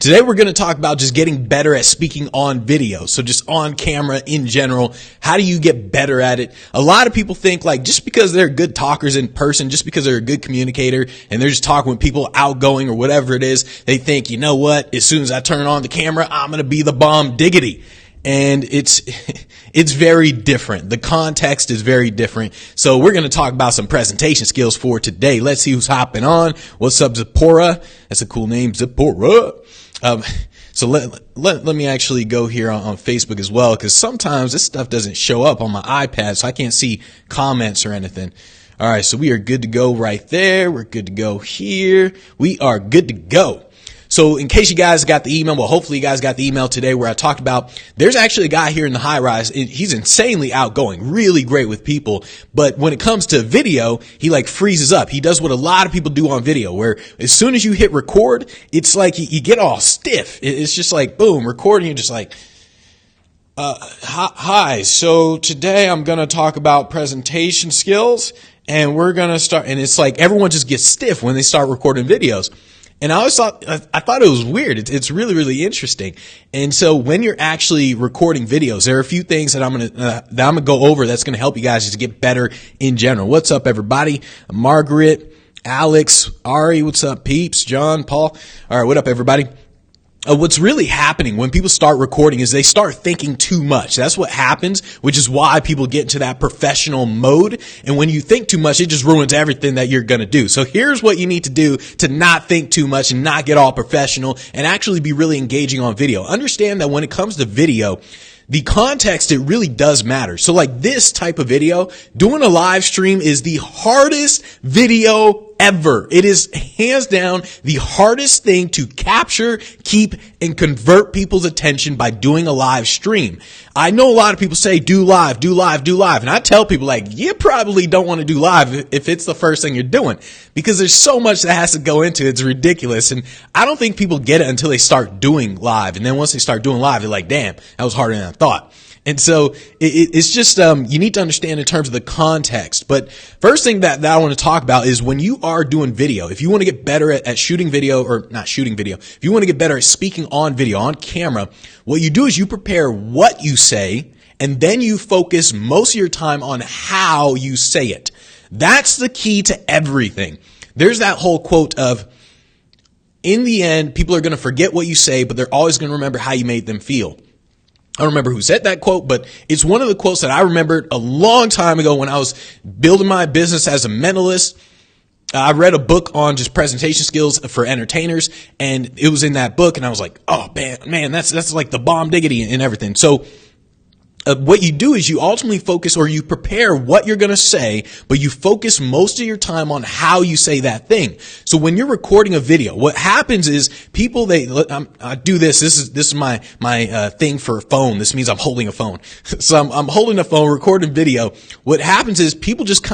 Today we're going to talk about just getting better at speaking on video. So just on camera in general, how do you get better at it? A lot of people think like just because they're good talkers in person, just because they're a good communicator and they're just talking with people outgoing or whatever it is, they think, you know what, as soon as I turn on the camera, I'm going to be the bomb diggity. And it's very different. The context is very different. So we're going to talk about some presentation skills for today. Let's see who's hopping on. What's up, Zipporah? That's a cool name, Zipporah. So let me actually go here on Facebook as well, because sometimes this stuff doesn't show up on my iPad, so I can't see comments or anything. All right. So we are good to go right there. We're good to go here. We are good to go. So in case you guys got the email, well, hopefully you guys got the email today where I talked about there's actually a guy here in the high rise. He's insanely outgoing, really great with people. But when it comes to video, he like freezes up. He does what a lot of people do on video, where as soon as you hit record, it's like you get all stiff. It's just like, boom, recording. You're just like, hi. So today I'm going to talk about presentation skills, and we're going to start. And it's like everyone just gets stiff when they start recording videos. And I always thought it was weird. It's really, really interesting. And so when you're actually recording videos, there are a few things that I'm going to go over that's going to help you guys just get better in general. What's up, everybody? Margaret, Alex, Ari, what's up, peeps? John, Paul. All right. What up, everybody? What's really happening when people start recording is they start thinking too much. That's what happens, which is why people get into that professional mode. And when you think too much, it just ruins everything that you're going to do. So here's what you need to do to not think too much and not get all professional and actually be really engaging on video. Understand that when it comes to video, the context, it really does matter. So like this type of video, doing a live stream is the hardest video ever. It is hands down the hardest thing to capture, keep, and convert people's attention by doing a live stream. I know a lot of people say, do live, do live, do live. And I tell people like, you probably don't want to do live if it's the first thing you're doing, because there's so much that has to go into it. It's ridiculous. And I don't think people get it until they start doing live. And then once they start doing live, they're like, damn, that was harder than I thought. And so it's just, you need to understand in terms of the context. But first thing that I want to talk about is when you are doing video, if you want to get better at shooting video, or not shooting video, if you want to get better at speaking on video, on camera, what you do is you prepare what you say, and then you focus most of your time on how you say it. That's the key to everything. There's that whole quote of, in the end, people are going to forget what you say, but they're always going to remember how you made them feel. I don't remember who said that quote, but it's one of the quotes that I remembered a long time ago when I was building my business as a mentalist. I read a book on just presentation skills for entertainers, and it was in that book, and I was like, oh man, that's like the bomb diggity and everything. So what you do is you ultimately focus, or you prepare what you're going to say, but you focus most of your time on how you say that thing. So when you're recording a video, what happens is people, I do this. This is my thing for a phone. This means I'm holding a phone. So I'm holding a phone, recording video. What happens is people just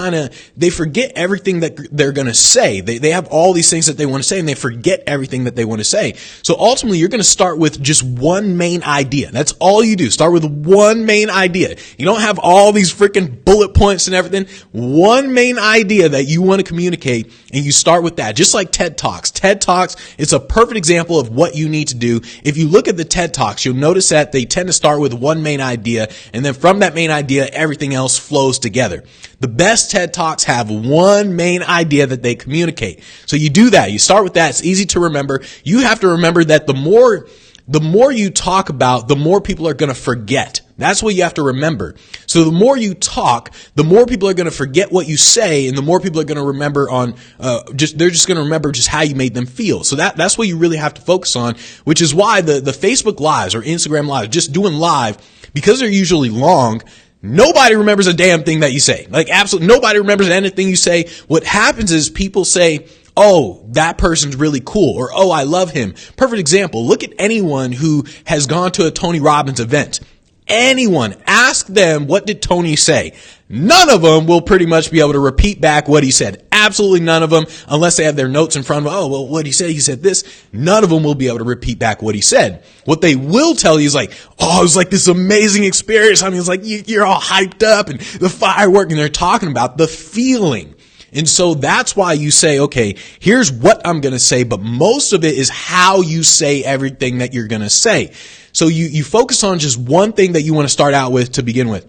they forget everything that they're going to say. They have all these things that they want to say, and they forget everything that they want to say. So ultimately you're going to start with just one main idea. That's all you do. Start with one main idea. You don't have all these freaking bullet points and everything. One main idea that you want to communicate, and you start with that. Just like TED Talks. TED Talks, it's a perfect example of what you need to do. If you look at the TED Talks, you'll notice that they tend to start with one main idea, and then from that main idea, everything else flows together. The best TED Talks have one main idea that they communicate. So you do that. You start with that. It's easy to remember. You have to remember that the more you talk about, the more people are going to forget. That's what you have to remember. So the more you talk, the more people are going to forget what you say, and the more people are going to remember they're just going to remember just how you made them feel. So that's what you really have to focus on, which is why the Facebook Lives or Instagram Lives, just doing live, because they're usually long, nobody remembers a damn thing that you say. Like absolutely nobody remembers anything you say. What happens is people say, oh, that person's really cool, or oh, I love him. Perfect example. Look at anyone who has gone to a Tony Robbins event. Anyone, ask them, what did Tony say? None of them will pretty much be able to repeat back what he said. Absolutely none of them, unless they have their notes in front of them. Oh, well, what did he say? He said this. None of them will be able to repeat back what he said. What they will tell you is like, oh, it was like this amazing experience. I mean, it's like you're all hyped up and the firework, and they're talking about the feeling. And so that's why you say, okay, here's what I'm going to say, but most of it is how you say everything that you're going to say. So you focus on just one thing that you want to start out with to begin with.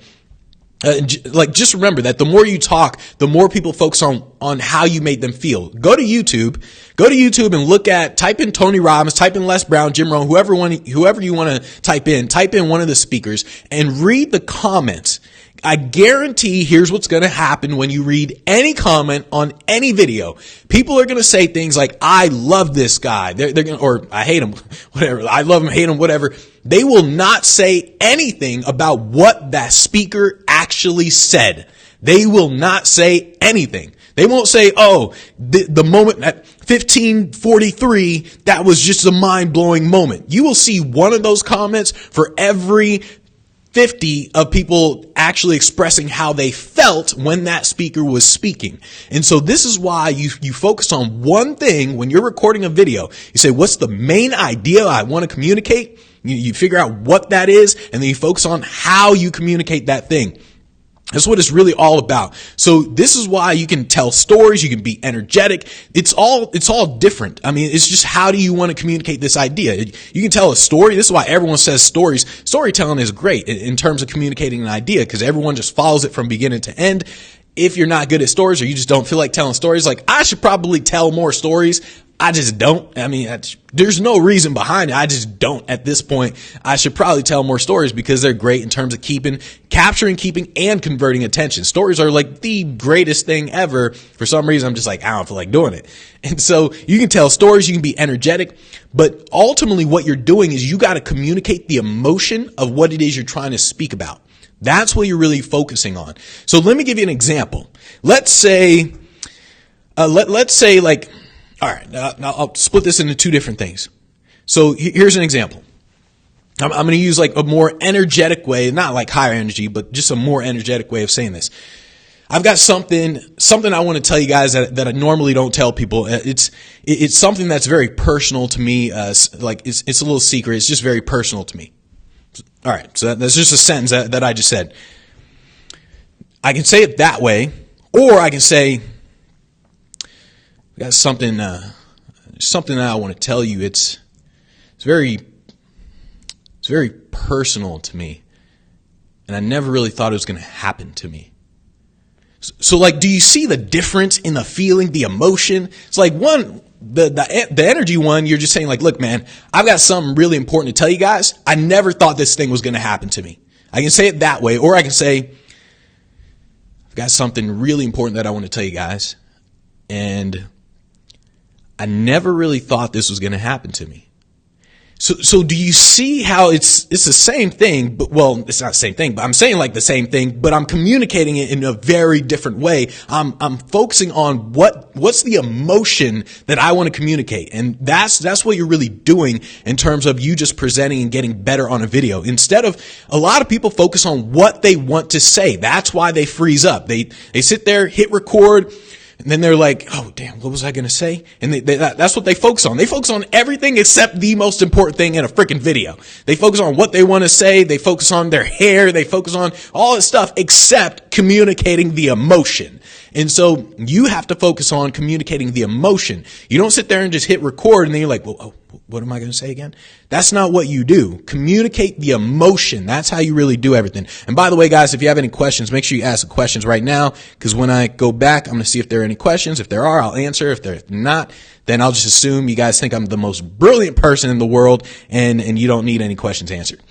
Just remember that the more you talk, the more people focus on how you made them feel. Go to YouTube and type in Tony Robbins, type in Les Brown, Jim Rohn, whoever you want to type in one of the speakers and read the comments. I guarantee here's what's going to happen when you read any comment on any video. People are going to say things like, I love this guy. They're going to, or I hate him, whatever. I love him, hate him, whatever. They will not say anything about what that speaker actually said. They will not say anything. They won't say, oh, the moment at 15:43, that was just a mind-blowing moment. You will see one of those comments for every 50 of people actually expressing how they felt when that speaker was speaking. And so this is why you focus on one thing when you're recording a video. You say, what's the main idea I want to communicate? You figure out what that is, and then you focus on how you communicate that thing. That's what it's really all about. So this is why you can tell stories. You can be energetic. It's all different. I mean, it's just how do you want to communicate this idea? You can tell a story. This is why everyone says stories. Storytelling is great in terms of communicating an idea because everyone just follows it from beginning to end. If you're not good at stories or you just don't feel like telling stories, like I should probably tell more stories. I just don't. I mean, there's no reason behind it. I just don't at this point. I should probably tell more stories because they're great in terms of capturing, keeping, and converting attention. Stories are like the greatest thing ever. For some reason, I'm just like, I don't feel like doing it. And so you can tell stories, you can be energetic, but ultimately what you're doing is you got to communicate the emotion of what it is you're trying to speak about. That's what you're really focusing on. So let me give you an example. Let's say like, all right, now I'll split this into two different things. So here's an example. I'm going to use like a more energetic way, not like higher energy, but just a more energetic way of saying this. I've got something I want to tell you guys that I normally don't tell people. It's something that's very personal to me. Like it's a little secret. It's just very personal to me. All right, so that's just a sentence that I just said. I can say it that way, or I can say, I got something that I want to tell you. It's very personal to me, and I never really thought it was going to happen to me. So like, do you see the difference in the feeling, the emotion? It's like the energy one, you're just saying like, look, man, I've got something really important to tell you guys. I never thought this thing was going to happen to me. I can say it that way, or I can say, I've got something really important that I want to tell you guys, and I never really thought this was going to happen to me. So do you see how it's the same thing, but well, it's not the same thing, but I'm saying like the same thing, but I'm communicating it in a very different way. I'm focusing on what's the emotion that I want to communicate. And that's what you're really doing in terms of you just presenting and getting better on a video. Instead of, a lot of people focus on what they want to say. That's why they freeze up. They sit there, hit record, and then they're like, oh, damn, what was I going to say? And that's what they focus on. They focus on everything except the most important thing in a freaking video. They focus on what they want to say. They focus on their hair. They focus on all this stuff except communicating the emotion. And so you have to focus on communicating the emotion. You don't sit there and just hit record and then you're like, well, what am I going to say again? That's not what you do. Communicate the emotion. That's how you really do everything. And by the way, guys, if you have any questions, make sure you ask the questions right now, because when I go back, I'm going to see if there are any questions. If there are, I'll answer. If there's not, then I'll just assume you guys think I'm the most brilliant person in the world and you don't need any questions answered.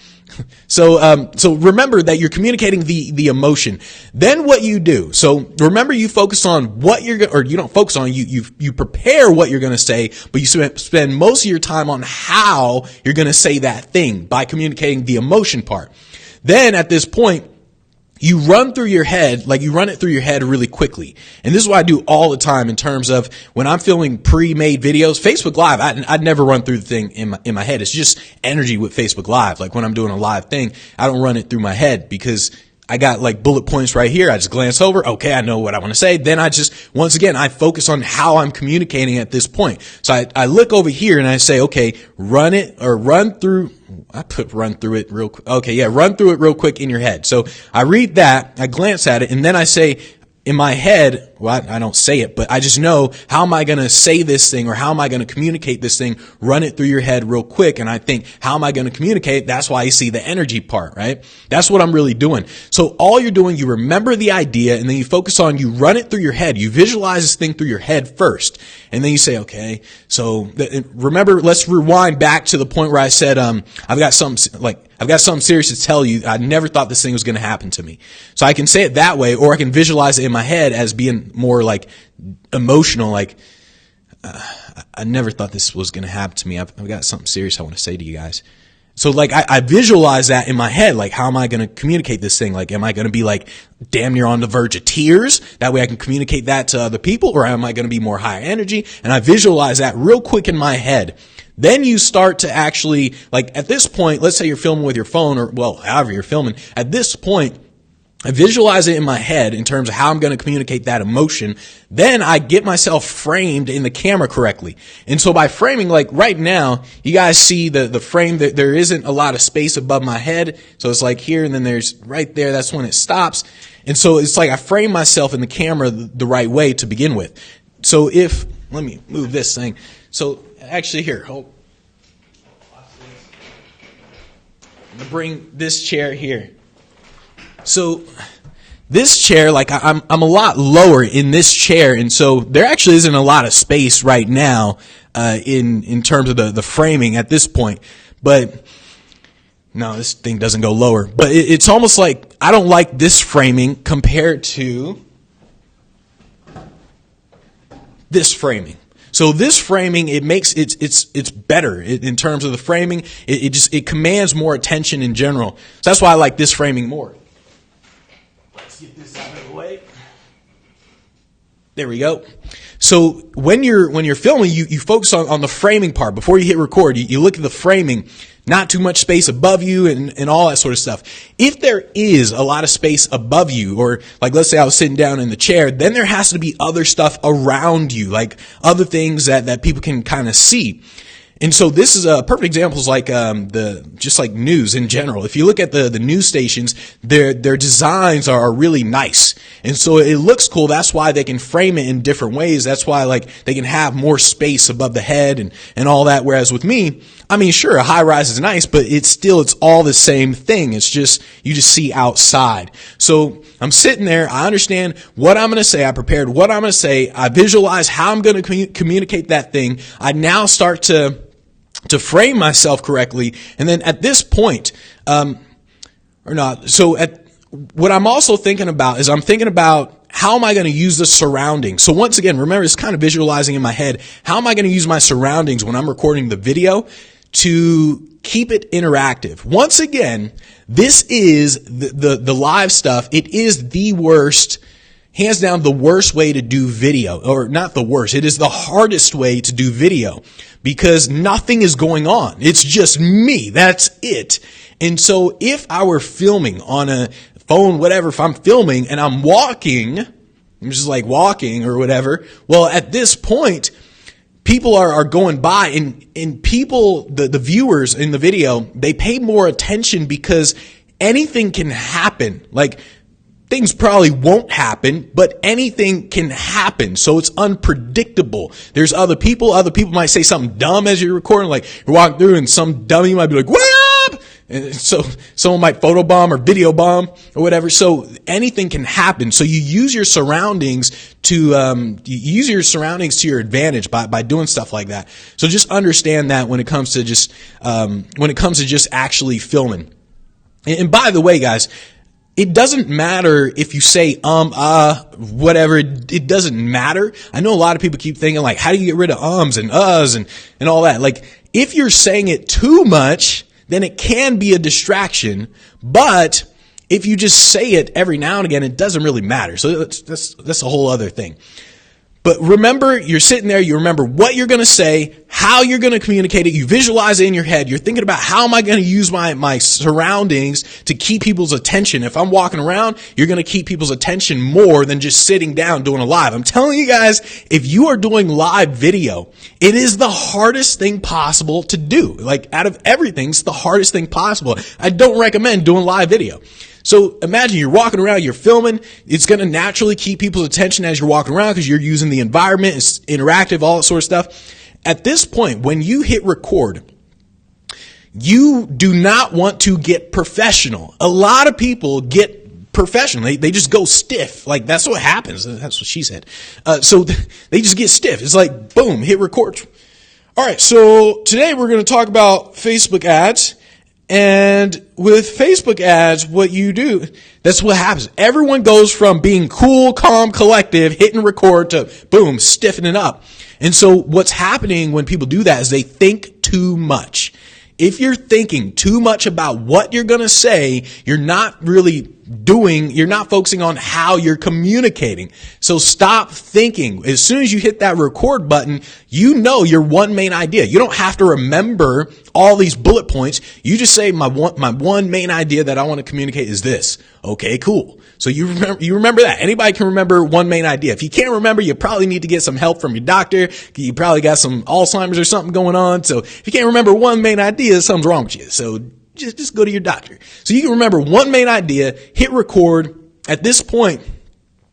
So remember that you're communicating the emotion. Then what you do. So remember, you focus on what you don't focus on, you prepare what you're going to say, but you spend most of your time on how you're going to say that thing by communicating the emotion part. Then at this point, you run it through your head really quickly. And this is what I do all the time in terms of when I'm filming pre-made videos. Facebook Live, I'd never run through the thing in my head. It's just energy with Facebook Live. Like when I'm doing a live thing, I don't run it through my head because I got like bullet points right here. I just glance over. Okay, I know what I want to say. Then once again, I focus on how I'm communicating at this point. So I look over here and I say, okay, run through it real quick. Okay, yeah, run through it real quick in your head. So I read that, I glance at it, and then I say, in my head, well, I don't say it, but I just know, how am I going to say this thing, or how am I going to communicate this thing? Run it through your head real quick. And I think, how am I going to communicate? That's why you see the energy part, right? That's what I'm really doing. So all you're doing, you remember the idea, and then you focus on, you run it through your head. You visualize this thing through your head first. And then you say, okay, so remember, let's rewind back to the point where I said, I've got something serious to tell you. I never thought this thing was going to happen to me. So I can say it that way, or I can visualize it in my head as being more like emotional, like, I never thought this was going to happen to me. I've got something serious I want to say to you guys. So like, I visualize that in my head. Like, how am I going to communicate this thing? Like, am I going to be like damn near on the verge of tears? That way I can communicate that to other people, or am I going to be more higher energy? And I visualize that real quick in my head. Then you start to actually, like, at this point, let's say you're filming with your phone, or, well, however you're filming. At this point, I visualize it in my head in terms of how I'm going to communicate that emotion. Then I get myself framed in the camera correctly. And so by framing, like right now, you guys see the frame, that there isn't a lot of space above my head. So it's like here, and then there's right there. That's when it stops. And so it's like I frame myself in the camera the right way to begin with. So let me move this thing. So actually here, hold. I'm going to bring this chair here. So this chair, like I'm a lot lower in this chair, and so there actually isn't a lot of space right now in terms of the framing at this point. But no, this thing doesn't go lower. But it's almost like I don't like this framing compared to this framing. So this framing, it makes it's better in terms of the framing. It commands more attention in general. So that's why I like this framing more. Let's get this out of the way. There we go. So when you're filming, you focus on the framing part before you hit record. You look at the framing, not too much space above you and all that sort of stuff. If there is a lot of space above you, or like let's say I was sitting down in the chair, then there has to be other stuff around you, like other things that people can kind of see. And so this is a perfect example, is like just like news in general. If you look at the news stations, their designs are really nice. And so it looks cool. That's why they can frame it in different ways. That's why like they can have more space above the head and all that. Whereas with me, I mean, sure, a high rise is nice, but it's all the same thing. It's just, you just see outside. So I'm sitting there. I understand what I'm going to say. I prepared what I'm going to say. I visualize how I'm going to communicate that thing. I now start to frame myself correctly. And then at this point, what I'm also thinking about is I'm thinking about, how am I going to use the surroundings? So once again, remember, it's kind of visualizing in my head. How am I going to use my surroundings when I'm recording the video to keep it interactive? Once again, this is the live stuff. It is the worst, hands down, the worst way to do video, or not the worst. It is the hardest way to do video because nothing is going on. It's just me. That's it. And so if I were filming on a phone, whatever, if I'm filming and I'm walking, I'm just like walking or whatever, well, at this point, people are going by and people, the viewers in the video, they pay more attention because anything can happen. Like, things probably won't happen, but anything can happen. So it's unpredictable. There's other people might say something dumb as you're recording, like you're walking through and some dummy might be like, "What up?" And so someone might photobomb or video bomb or whatever. So anything can happen. So you use your surroundings to your advantage by doing stuff like that. So just understand that when it comes to just actually filming. And by the way, guys, it doesn't matter if you say, whatever. It doesn't matter. I know a lot of people keep thinking like, how do you get rid of ums and uhs and all that? Like, if you're saying it too much, then it can be a distraction. But if you just say it every now and again, it doesn't really matter. So that's a whole other thing. But remember, you're sitting there, you remember what you're going to say, how you're going to communicate it, you visualize it in your head, you're thinking about how am I going to use my surroundings to keep people's attention. If I'm walking around, you're going to keep people's attention more than just sitting down doing a live. I'm telling you guys, if you are doing live video, it is the hardest thing possible to do. Like, out of everything, it's the hardest thing possible. I don't recommend doing live video. So imagine you're walking around, you're filming. It's going to naturally keep people's attention as you're walking around because you're using the environment. It's interactive, all that sort of stuff. At this point, when you hit record, you do not want to get professional. A lot of people get professional. They just go stiff. Like, that's what happens. That's what she said. So they just get stiff. It's like, boom, hit record. All right. So today we're going to talk about Facebook ads. And with Facebook ads, what you do, that's what happens. Everyone goes from being cool, calm, collective, hitting record to boom, stiffening up. And so what's happening when people do that is they think too much. If you're thinking too much about what you're going to say, you're not focusing on how you're communicating. So stop thinking. As soon as you hit that record button, you know your one main idea. You don't have to remember all these bullet points. You just say, my one main idea that I want to communicate is this. Okay, cool. So you remember that. Anybody can remember one main idea. If you can't remember, you probably need to get some help from your doctor. You probably got some Alzheimer's or something going on. So if you can't remember one main idea, something's wrong with you. So just go to your doctor. So you can remember one main idea, hit record. At this point,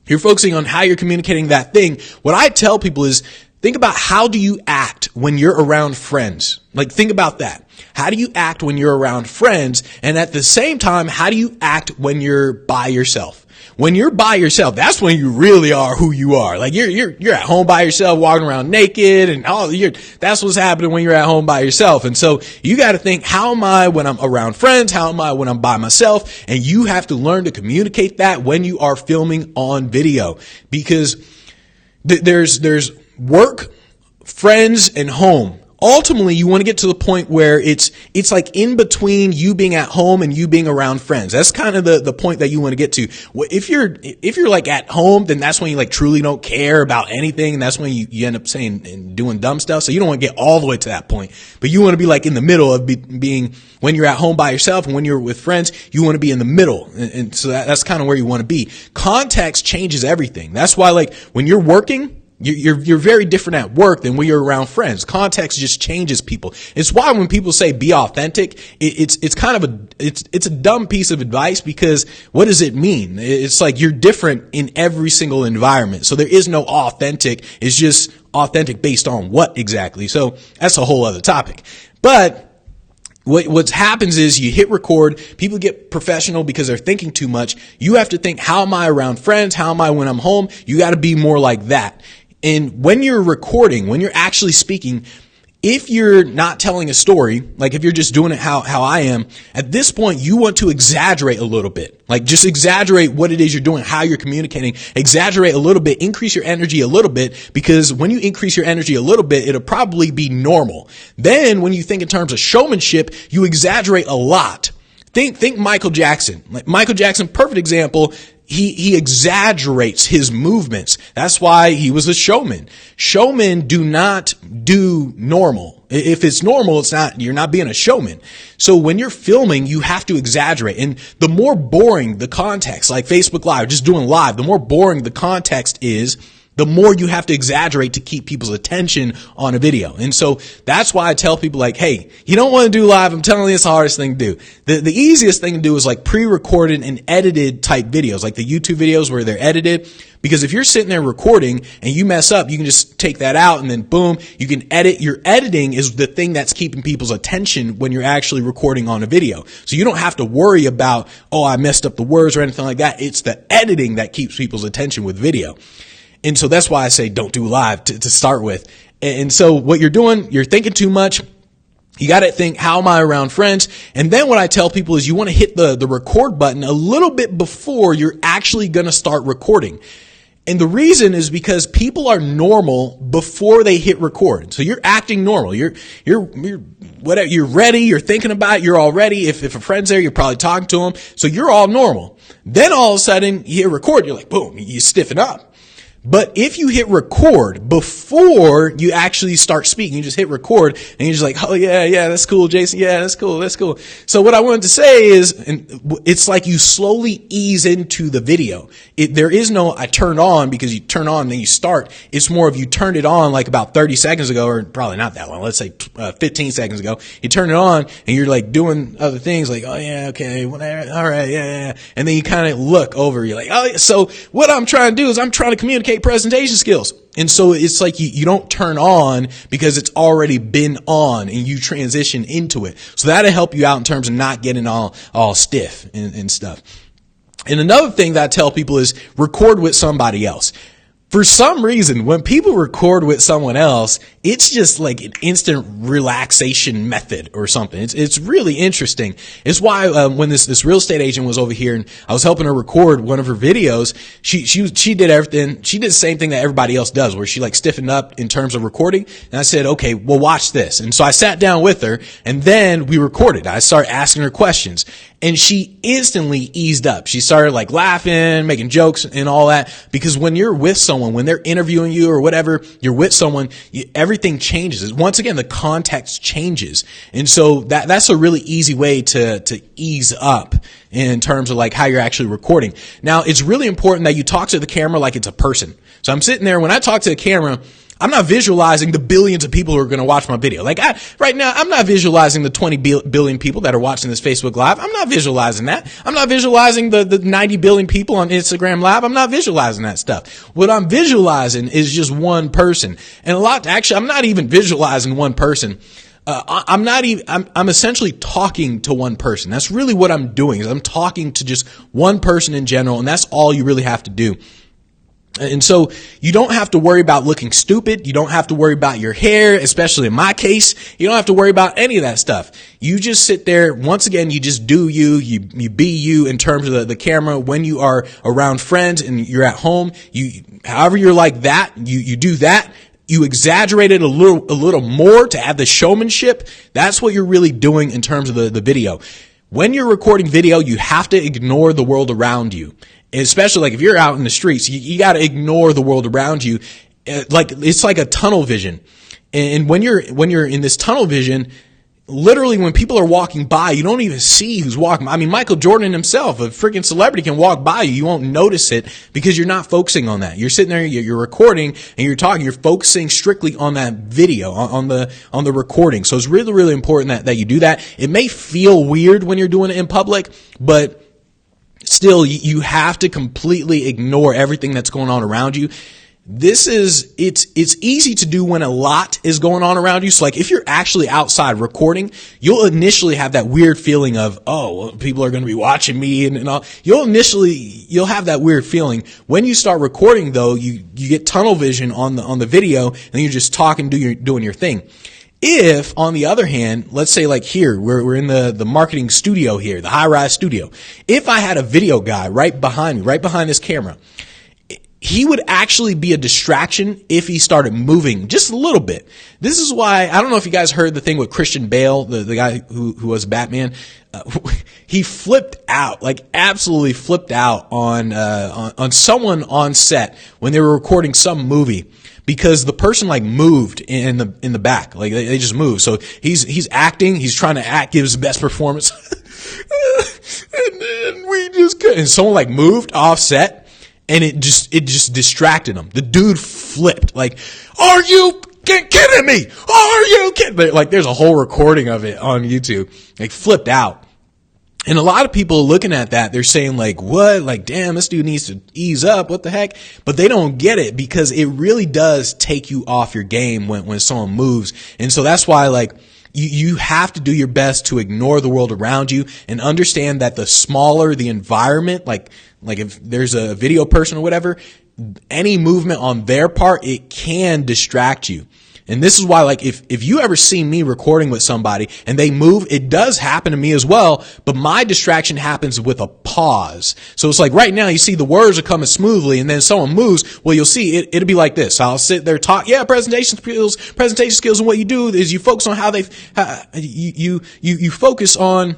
you're focusing on how you're communicating that thing. What I tell people is, think about how do you act when you're around friends? Like, think about that. How do you act when you're around friends? And at the same time, how do you act when you're by yourself? When you're by yourself, that's when you really are who you are. Like, you're at home by yourself, walking around naked, and that's what's happening when you're at home by yourself. And so you got to think, how am I when I'm around friends? How am I when I'm by myself? And you have to learn to communicate that when you are filming on video, because there's work, friends, and home. Ultimately, you want to get to the point where it's like in between you being at home and you being around friends. That's kind of the point that you want to get to. If you're like at home, then that's when you like truly don't care about anything. And that's when you end up saying and doing dumb stuff. So you don't want to get all the way to that point, but you want to be like in the middle of being when you're at home by yourself and when you're with friends, you want to be in the middle. And so that's kind of where you want to be. Context changes everything. That's why, like, when you're working, you're very different at work than when you're around friends. Context just changes people. It's why when people say be authentic, it's kind of it's a dumb piece of advice, because what does it mean? It's like you're different in every single environment. So there is no authentic. It's just authentic based on what exactly. So that's a whole other topic. But what happens is you hit record, people get professional because they're thinking too much. You have to think, how am I around friends? How am I when I'm home? You got to be more like that. And when you're recording, when you're actually speaking, if you're not telling a story, like if you're just doing it how I am, at this point, you want to exaggerate a little bit. Like, just exaggerate what it is you're doing, how you're communicating, exaggerate a little bit, increase your energy a little bit, because when you increase your energy a little bit, it'll probably be normal. Then when you think in terms of showmanship, you exaggerate a lot. Think Michael Jackson. Like Michael Jackson, perfect example. He exaggerates his movements. That's why he was a showman. Showmen do not do normal. If it's normal, you're not being a showman. So when you're filming, you have to exaggerate. And the more boring the context, like Facebook Live, just doing live, the more boring the context is, the more you have to exaggerate to keep people's attention on a video. And so that's why I tell people, like, hey, you don't want to do live. I'm telling you, it's the hardest thing to do. The easiest thing to do is like pre-recorded and edited type videos, like the YouTube videos where they're edited. Because if you're sitting there recording and you mess up, you can just take that out and then boom, you can edit. Your editing is the thing that's keeping people's attention when you're actually recording on a video. So you don't have to worry about, oh, I messed up the words or anything like that. It's the editing that keeps people's attention with video. And so that's why I say don't do live to start with. And so what you're doing, you're thinking too much. You got to think, how am I around friends? And then what I tell people is you want to hit the record button a little bit before you're actually going to start recording. And the reason is because people are normal before they hit record. So you're acting normal. You're whatever, you're ready. You're thinking about it. You're all ready. If a friend's there, you're probably talking to them. So you're all normal. Then all of a sudden you hit record. You're like, boom, you stiffen up. But if you hit record before you actually start speaking, you just hit record and you're just like, oh yeah, that's cool, Jason. Yeah, that's cool. So what I wanted to say is, it's like you slowly ease into the video. There is no, I turned on, because you turn on and then you start. It's more of you turned it on like about 30 seconds ago, or probably not that long. Let's say 15 seconds ago. You turn it on and you're like doing other things like, oh yeah, okay, whatever. All right. Yeah. And then you kind of look over, you're like, oh yeah. So what I'm trying to do is I'm trying to communicate presentation skills. And so it's like you don't turn on because it's already been on and you transition into it. So that'll help you out in terms of not getting all stiff and stuff. And another thing that I tell people is record with somebody else. For some reason, when people record with someone else, it's just like an instant relaxation method or something. It's really interesting. It's why when this real estate agent was over here and I was helping her record one of her videos, she did everything. She did the same thing that everybody else does, where she like stiffened up in terms of recording. And I said, okay, well, watch this. And so I sat down with her and then we recorded. I started asking her questions. And she instantly eased up. She started like laughing, making jokes and all that. Because when you're with someone, when they're interviewing you or whatever, you're with someone, everything changes. Once again, the context changes. And so that's a really easy way to ease up in terms of like how you're actually recording. Now, it's really important that you talk to the camera like it's a person. So I'm sitting there, when I talk to the camera, I'm not visualizing the billions of people who are going to watch my video. Like right now, I'm not visualizing the 20 billion people that are watching this Facebook Live. I'm not visualizing that. I'm not visualizing the 90 billion people on Instagram Live. I'm not visualizing that stuff. What I'm visualizing is just one person. And I'm not even visualizing one person. I'm essentially talking to one person. That's really what I'm doing, is I'm talking to just one person in general. And that's all you really have to do. And so you don't have to worry about looking stupid. You don't have to worry about your hair, especially in my case. You don't have to worry about any of that stuff. You just sit there. Once again, you just do you be you in terms of the camera. When you are around friends and you're at home, however you're like that, you do that. You exaggerate it a little more to add the showmanship. That's what you're really doing in terms of the video. When you're recording video, you have to ignore the world around you. Especially like if you're out in the streets, you got to ignore the world around you. Like it's like a tunnel vision. And when you're in this tunnel vision, literally when people are walking by, you don't even see who's walking. I mean, Michael Jordan himself, a freaking celebrity, can walk by you. You won't notice it because you're not focusing on that. You're sitting there, you're recording and you're talking, you're focusing strictly on that video, on the recording. So it's really, really important that you do that. It may feel weird when you're doing it in public, but still, you have to completely ignore everything that's going on around you. It's easy to do when a lot is going on around you. So like if you're actually outside recording, you'll initially have that weird feeling of, oh, well, people are going to be watching me and all. You'll have that weird feeling. When you start recording though, you get tunnel vision on the video and you're just talking, doing your thing. If, on the other hand, let's say like here, we're in the marketing studio here, the high-rise studio. If I had a video guy right behind me, right behind this camera, he would actually be a distraction if he started moving just a little bit. This is why, I don't know if you guys heard the thing with Christian Bale, the guy who was Batman. He flipped out, like absolutely flipped out on someone on set when they were recording some movie. Because the person like moved in the back, like they just moved. So he's acting, he's trying to act, give his best performance, and then we just couldn't. And someone like moved offset, and it just distracted him. The dude flipped. Like, are you kidding me? Are you kidding? Like, there's a whole recording of it on YouTube. Like, flipped out. And a lot of people are looking at that. They're saying like, what? Like, damn, this dude needs to ease up. What the heck? But they don't get it because it really does take you off your game when someone moves. And so that's why like you have to do your best to ignore the world around you and understand that the smaller the environment, like if there's a video person or whatever, any movement on their part, it can distract you. And this is why, like, if you ever see me recording with somebody and they move, it does happen to me as well, but my distraction happens with a pause. So it's like right now you see the words are coming smoothly and then someone moves. Well, you'll see it'll be like this. I'll sit there talk. Yeah, presentation skills. And what you do is you focus on you focus on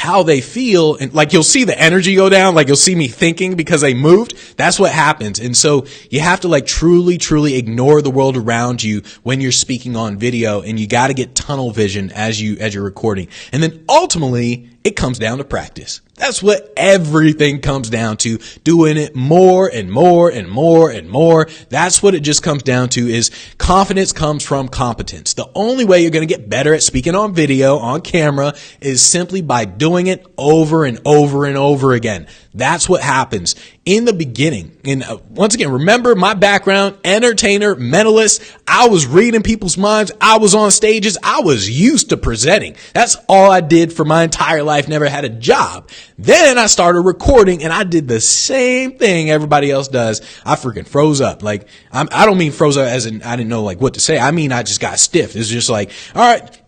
how they feel, and like you'll see the energy go down, like you'll see me thinking because they moved. That's what happens. And so you have to like truly ignore the world around you when you're speaking on video, and you got to get tunnel vision as you're recording. And then ultimately it comes down to practice. That's what everything comes down to, doing it more and more and more and more. That's what it just comes down to, is confidence comes from competence. The only way you're going to get better at speaking on video, on camera, is simply by doing it over and over and over again. That's what happens in the beginning. And once again, remember my background, entertainer, mentalist. I was reading people's minds. I was on stages. I was used to presenting. That's all I did for my entire life. Never had a job. Then I started recording, and I did the same thing everybody else does. I freaking froze up. Like, I don't mean froze up as in I didn't know like what to say. I mean, I just got stiff. It's just like, all right.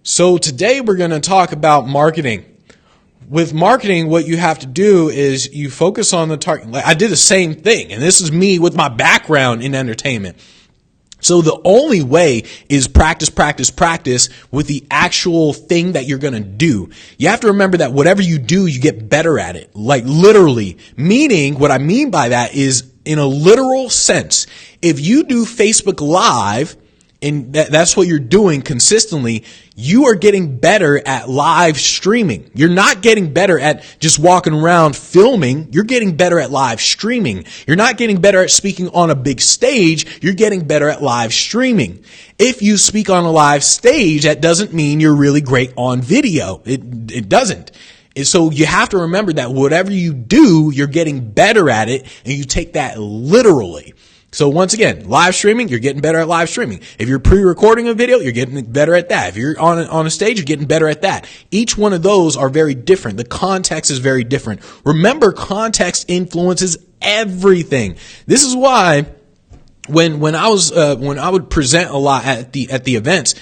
So today we're going to talk about marketing. With marketing, what you have to do is you focus on the target. Like, I did the same thing, and this is me with my background in entertainment. So the only way is practice with the actual thing that you're going to do. You have to remember that whatever you do, you get better at it. Like literally, meaning what I mean by that is in a literal sense. If you do Facebook Live, and that's what you're doing consistently, you are getting better at live streaming. You're not getting better at just walking around filming. You're getting better at live streaming. You're not getting better at speaking on a big stage. You're getting better at live streaming. If you speak on a live stage, that doesn't mean you're really great on video. It doesn't. And so you have to remember that whatever you do, you're getting better at it, and you take that literally. So once again, live streaming, you're getting better at live streaming. If you're pre-recording a video, you're getting better at that. If you're on a stage, you're getting better at that. Each one of those are very different. The context is very different. Remember, context influences everything. This is why when I would present a lot at the events,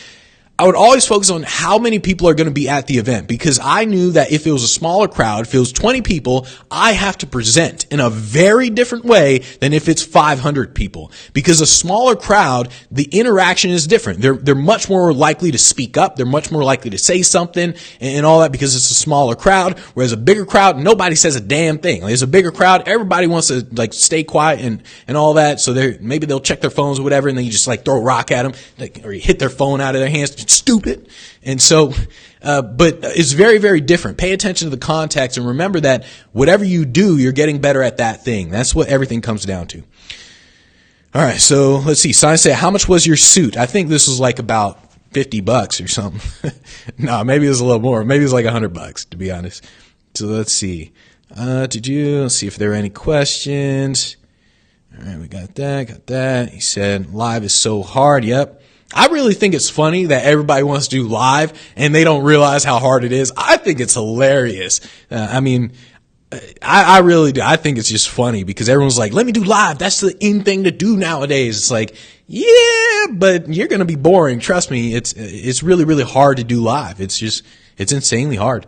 I would always focus on how many people are going to be at the event, because I knew that if it was a smaller crowd, if it was 20 people, I have to present in a very different way than if it's 500 people. Because a smaller crowd, the interaction is different. They're much more likely to speak up. They're much more likely to say something and all that, because it's a smaller crowd. Whereas a bigger crowd, nobody says a damn thing. Like, there's a bigger crowd, everybody wants to like stay quiet and all that. So maybe they'll check their phones or whatever, and then you just like throw a rock at them, or you hit their phone out of their hands. Stupid. And so, but it's very, very different. Pay attention to the context, and remember that whatever you do, you're getting better at that thing. That's what everything comes down to. All right. So let's see. Sign say, how much was your suit? I think this was like about $50 or something. No, maybe it was a little more. Maybe it was like $100, to be honest. So let's see. Let's see if there are any questions. All right. We got that. He said, live is so hard. Yep. I really think it's funny that everybody wants to do live and they don't realize how hard it is. I think it's hilarious. I really do. I think it's just funny because everyone's like, let me do live. That's the in thing to do nowadays. It's like, yeah, but you're going to be boring. Trust me. It's really, really hard to do live. It's insanely hard.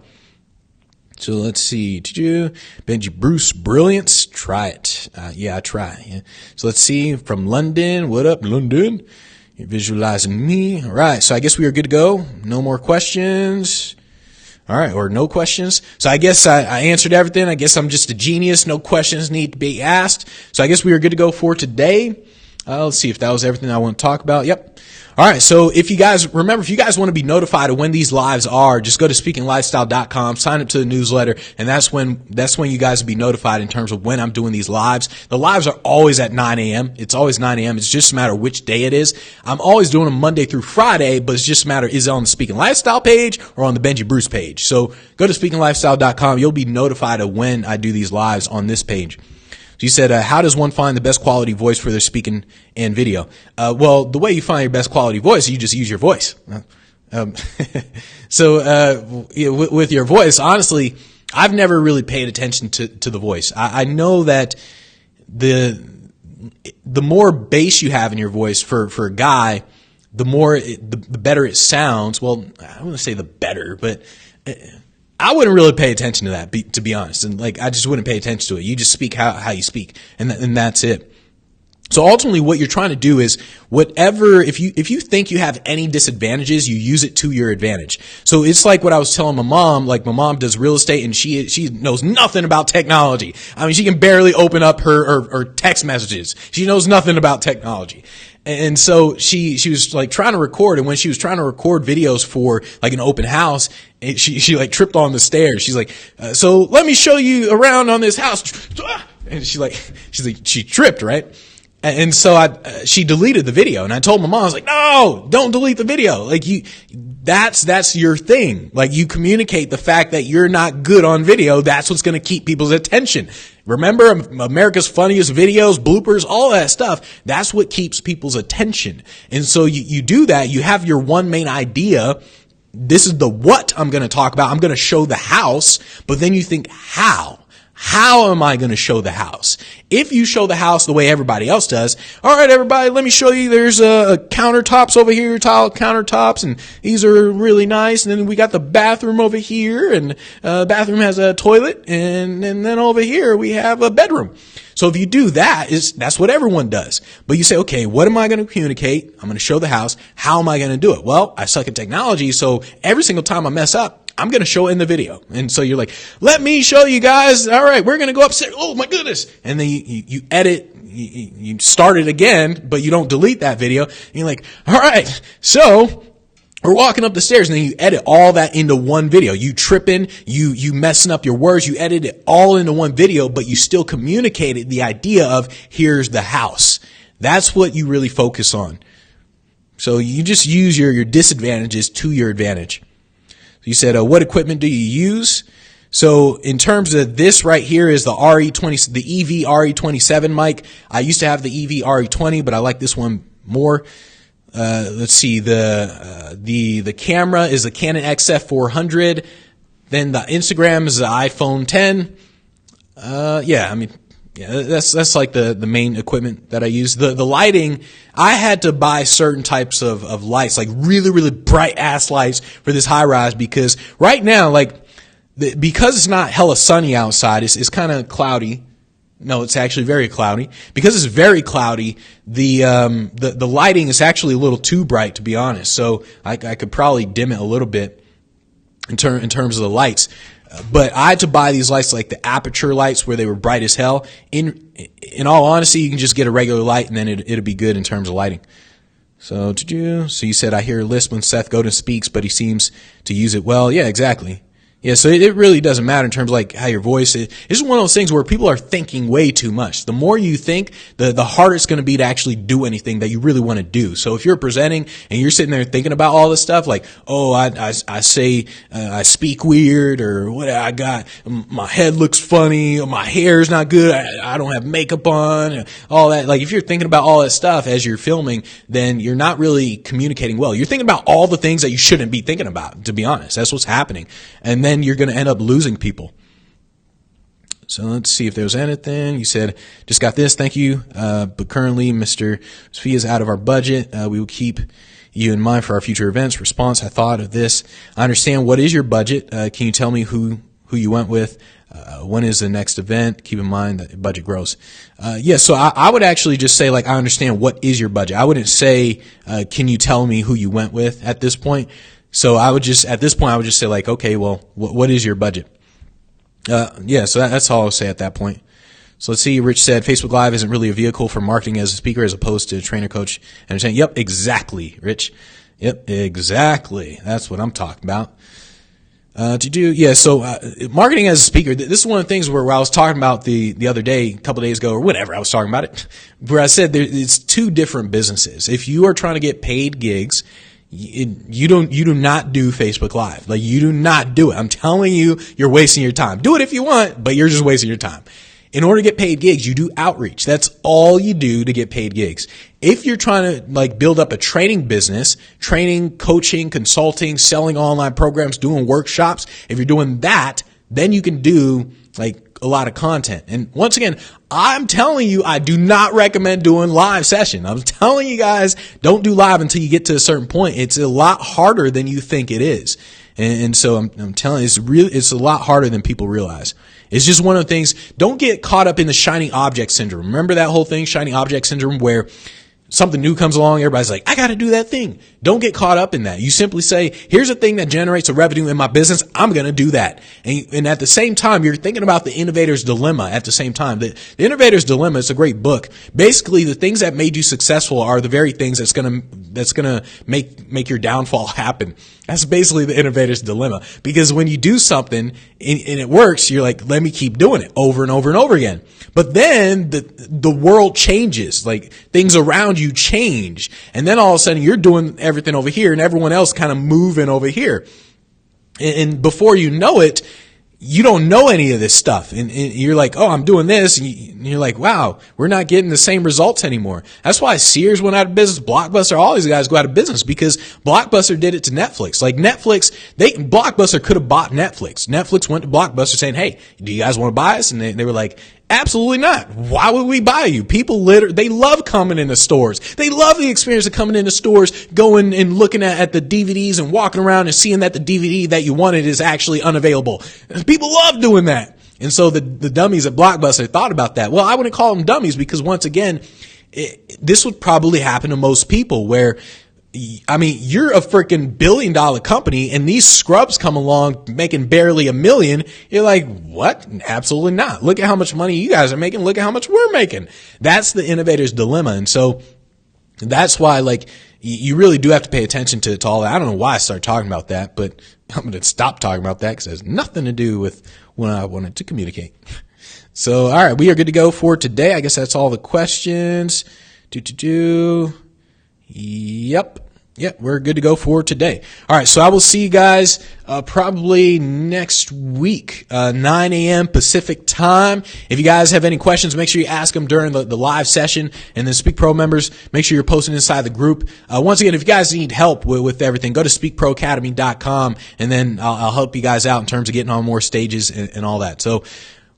So let's see. Did you? Benji Bruce, brilliance. Try it. Yeah, I try. Yeah. So let's see. From London. What up, London? You're visualizing me. All right. So I guess we are good to go. No more questions. All right. Or no questions. So I guess I answered everything. I guess I'm just a genius. No questions need to be asked. So I guess we are good to go for today. Let's see if that was everything I want to talk about. Yep. All right. So if you guys want to be notified of when these lives are, just go to speakinglifestyle.com, sign up to the newsletter. And that's when you guys will be notified in terms of when I'm doing these lives. The lives are always at 9 a.m. It's always 9 a.m. It's just a matter of which day it is. I'm always doing them Monday through Friday, but it's just a matter, is it on the Speaking Lifestyle page or on the Benji Bruce page? So go to speakinglifestyle.com. You'll be notified of when I do these lives on this page. So you said, how does one find the best quality voice for their speaking and video? Well, the way you find your best quality voice, you just use your voice. With your voice, honestly, I've never really paid attention to the voice. I know that the more bass you have in your voice for a guy, the better it sounds. Well, I wouldn't say the better, but I wouldn't really pay attention to that, to be honest. And like, I just wouldn't pay attention to it. You just speak how you speak, and that's it. So ultimately what you're trying to do is whatever, if you think you have any disadvantages, you use it to your advantage. So it's like what I was telling my mom, like my mom does real estate and she knows nothing about technology. I mean, she can barely open up her text messages. She knows nothing about technology. And so she was like trying to record, and when she was trying to record videos for like an open house, she like tripped on the stairs. She's like, so let me show you around on this house. And she tripped, right? And so she deleted the video, and I told my mom, I was like, no, don't delete the video. Like that's your thing. Like you communicate the fact that you're not good on video. That's what's going to keep people's attention. Remember America's Funniest Videos, bloopers, all that stuff. That's what keeps people's attention. And so you do that. You have your one main idea. This is the what I'm going to talk about. I'm going to show the house, but then you think how? How am I going to show the house? If you show the house the way everybody else does, all right, everybody, let me show you. There's countertops over here, tile countertops, and these are really nice. And then we got the bathroom over here, and bathroom has a toilet, and then over here we have a bedroom. So if you do that, that's what everyone does. But you say, okay, what am I going to communicate? I'm going to show the house. How am I going to do it? Well, I suck at technology, so every single time I mess up, I'm going to show it in the video. And so you're like, let me show you guys. All right, we're going to go upstairs. Oh my goodness. And then you edit, you start it again, but you don't delete that video. And you're like, all right, so we're walking up the stairs, and then you edit all that into one video. You tripping, you messing up your words, you edit it all into one video, but you still communicated the idea of here's the house. That's what you really focus on. So you just use your disadvantages to your advantage. You said, what equipment do you use? So in terms of this right here is the RE20, the EV RE27 mic. I used to have the EV RE20, but I like this one more. Let's see, the camera is the Canon XF400. Then the Instagram is the iPhone 10. Yeah, that's like the main equipment that I use. The lighting, I had to buy certain types of lights, like really, really bright ass lights for this high rise, because right now, because it's not hella sunny outside, it's kind of cloudy. No, it's actually very cloudy. Because it's very cloudy, the lighting is actually a little too bright, to be honest. So I could probably dim it a little bit in terms of the lights. But I had to buy these lights, like the aperture lights, where they were bright as hell. In all honesty, you can just get a regular light, and then it'll be good in terms of lighting. So you said, I hear a lisp when Seth Godin speaks, but he seems to use it well. Yeah, exactly. Yeah, so it really doesn't matter in terms of like how your voice is. It's one of those things where people are thinking way too much. The more you think, the harder it's going to be to actually do anything that you really want to do. So if you're presenting and you're sitting there thinking about all this stuff, like, oh, I say, I speak weird, or what I got, my head looks funny, or my hair's not good, I don't have makeup on, all that. Like if you're thinking about all that stuff as you're filming, then you're not really communicating well. You're thinking about all the things that you shouldn't be thinking about, to be honest. That's what's happening. And then you're going to end up losing people. So let's see if there was anything. You said, just got this, thank you. But currently, Mr. Fee is out of our budget. We will keep you in mind for our future events. Response, I thought of this. I understand. What is your budget? Can you tell me who you went with? When is the next event? Keep in mind that budget grows. So I would actually just say, like, I understand what is your budget. I wouldn't say, can you tell me who you went with at this point? So at this point, I would just say, like, okay, well, what is your budget? So that's all I'll say at that point. So let's see. Rich said, Facebook Live isn't really a vehicle for marketing as a speaker as opposed to trainer, coach, and saying, yep, exactly, Rich. Yep, exactly. That's what I'm talking about. Marketing as a speaker, this is one of the things where I was talking about the other day, a couple of days ago, or whatever, I was talking about it, where I said it's two different businesses. If you are trying to get paid gigs, you do not do Facebook Live. Like, you do not do it. I'm telling you, you're wasting your time. Do it if you want, but you're just wasting your time. In order to get paid gigs, you do outreach. That's all you do to get paid gigs. If you're trying to like build up a training business, training, coaching, consulting, selling online programs, doing workshops, if you're doing that, then you can do like a lot of content. And once again, I'm telling you, I do not recommend doing live session. I'm telling you guys, don't do live until you get to a certain point. It's a lot harder than you think it is. And so I'm telling you, it's a lot harder than people realize. It's just one of the things. Don't get caught up in the shiny object syndrome. Remember that whole thing, shiny object syndrome, where something new comes along, everybody's like, I got to do that thing. Don't get caught up in that. You simply say, here's a thing that generates a revenue in my business. I'm going to do that. And at the same time, you're thinking about the innovator's dilemma at the same time. The innovator's dilemma is a great book. Basically, the things that made you successful are the very things that's going to make your downfall happen. That's basically the innovator's dilemma. Because when you do something and it works, you're like, let me keep doing it over and over and over again. But then the world changes, like things around you change. And then all of a sudden you're doing everything over here and everyone else kind of moving over here. And before you know it, you don't know any of this stuff. And you're like, oh, I'm doing this. And you're like, wow, we're not getting the same results anymore. That's why Sears went out of business. Blockbuster, all these guys go out of business because Blockbuster did it to Netflix. Like Netflix, Blockbuster could have bought Netflix. Netflix went to Blockbuster saying, hey, do you guys want to buy us? And they were like, absolutely not. Why would we buy you? People they love coming into stores. They love the experience of coming into stores, going and looking at the DVDs and walking around and seeing that the DVD that you wanted is actually unavailable. People love doing that. And so the dummies at Blockbuster thought about that. Well, I wouldn't call them dummies because once again, this would probably happen to most people where, I mean, you're a freaking $1 billion company and these scrubs come along making barely $1 million. You're like, what? Absolutely not. Look at how much money you guys are making. Look at how much we're making. That's the innovator's dilemma. And so that's why, like, you really do have to pay attention to all that. I don't know why I started talking about that, but I'm going to stop talking about that because it has nothing to do with what I wanted to communicate. So, all right, we are good to go for today. I guess that's all the questions. Yep, we're good to go for today. All right, so I will see you guys probably next week, 9 a.m. Pacific time. If you guys have any questions, make sure you ask them during the live session. And then Speak Pro members, make sure you're posting inside the group. Once again, if you guys need help with everything, go to speakproacademy.com, and then I'll help you guys out in terms of getting on more stages and all that. So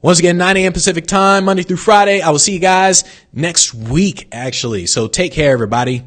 once again, 9 a.m. Pacific time, Monday through Friday. I will see you guys next week, actually. So take care, everybody.